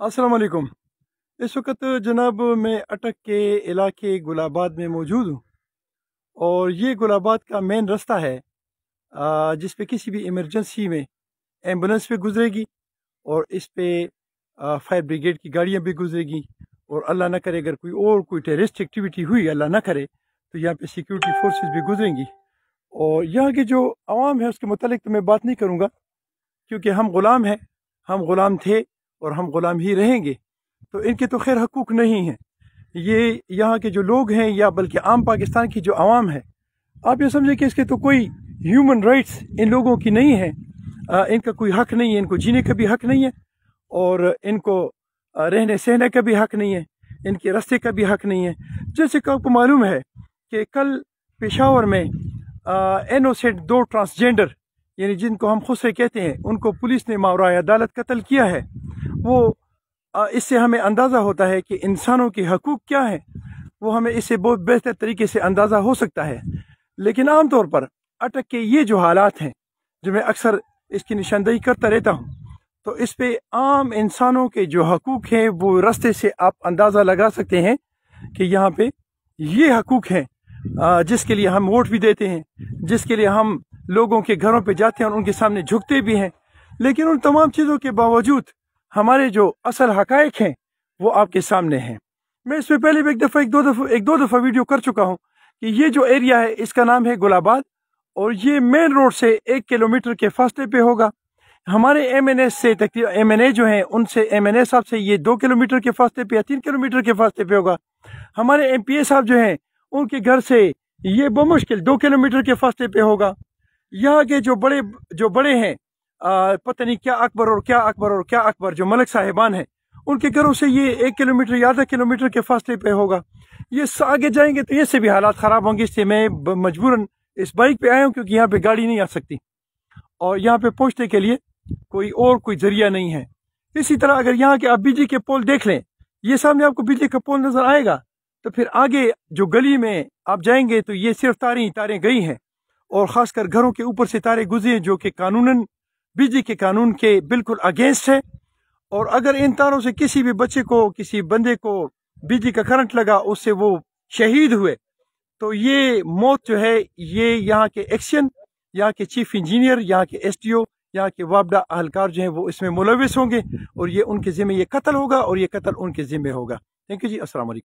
अस्सलाम वालेकुम। इस वक्त जनाब मैं अटक के इलाके गुलाबाद में मौजूद हूँ और ये गुलाबाद का मेन रास्ता है जिस पे किसी भी इमरजेंसी में एम्बुलेंस भी गुजरेगी और इस पे फायर ब्रिगेड की गाड़ियाँ भी गुजरेगी। और अल्लाह ना करे अगर कोई टेररिस्ट एक्टिविटी हुई, अल्लाह ना करे, तो यहाँ पे सिक्योरिटी फोर्सेस भी गुजरेंगी। और यहाँ के जो आवाम है उसके मुतालिक तो मैं बात नहीं करूँगा, क्योंकि हम ग़ुलाम हैं, हम ग़ुलाम थे और हम ग़ुलाम ही रहेंगे। तो इनके तो खैर हकूक़ नहीं हैं। ये यहाँ के जो लोग हैं या बल्कि आम पाकिस्तान की जो आवाम है, आप ये समझे कि इसके तो कोई ह्यूमन राइट्स इन लोगों की नहीं है। इनका कोई हक नहीं है, इनको जीने का भी हक नहीं है और इनको रहने सहने का भी हक नहीं है, इनके रास्ते का भी हक नहीं है। जैसे कि आपको मालूम है कि कल पेशावर में इनोसेंट 2 ट्रांसजेंडर यानी जिनको हम खुसरे कहते हैं, उनको पुलिस ने मावराए अदालत कत्ल किया है। वो इससे हमें अंदाज़ा होता है कि इंसानों के हकूक़ क्या हैं, वो हमें इससे बहुत बेहतर तरीके से अंदाज़ा हो सकता है। लेकिन आम तौर पर अटक के ये जो हालात हैं, जो मैं अक्सर इसकी निशानदेही करता रहता हूँ, तो इस पे आम इंसानों के जो हकूक़ हैं वो रास्ते से आप अंदाज़ा लगा सकते हैं कि यहाँ पे ये हकूक़ हैं जिसके लिए हम वोट भी देते हैं, जिसके लिए हम लोगों के घरों पे जाते हैं और उनके सामने झुकते भी हैं। लेकिन उन तमाम चीज़ों के बावजूद हमारे जो असल हकायक हैं वो आपके सामने हैं। मैं इससे पहले भी एक दो दफ़ा वीडियो कर चुका हूँ कि ये जो एरिया है इसका नाम है गुलाबाद और ये मेन रोड से 1 किलोमीटर के फासले पे होगा। हमारे MNA से तकरीबन MNA जो हैं उनसे MNA साहब से ये 2 किलोमीटर के फासले पे या 3 किलोमीटर के फासले पे होगा। हमारे MPA साहब जो हैं उनके घर से ये बमुश्किल 2 किलोमीटर के फासले पे होगा। यहाँ के जो बड़े हैं पता नहीं क्या अकबर और क्या अकबर जो मलक साहिबान हैं, उनके घरों से ये 1 किलोमीटर या आधा किलोमीटर के फासले पे होगा। ये आगे जाएंगे तो ये से भी हालात ख़राब होंगे। इससे मैं मजबूरन इस बाइक पे आया हूँ क्योंकि यहाँ पे गाड़ी नहीं आ सकती और यहाँ पे पहुँचने के लिए कोई जरिया नहीं है। इसी तरह अगर यहाँ के आप बिजली के पोल देख लें, ये सामने आपको बिजली का पोल नजर आएगा, तो फिर आगे जो गली में आप जाएंगे तो ये सिर्फ तारें गई हैं और ख़ासकर घरों के ऊपर से तारें गुजरी जो कि कानूनन बिजली के कानून के बिल्कुल अगेंस्ट है। और अगर इन तारों से किसी भी बच्चे को, किसी बंदे को बिजली का करंट लगा, उससे वो शहीद हुए, तो ये मौत जो है ये यहाँ के एक्शन, यहाँ के चीफ इंजीनियर, यहाँ के SDO, यहाँ के वापडा अहलकार जो हैं वो इसमें मुलविस होंगे और ये उनके ज़िम्मे ये कत्ल होगा और ये कत्ल उनके ज़िम्मे होगा। थैंक यू जी। अस्सलाम वालेकुम।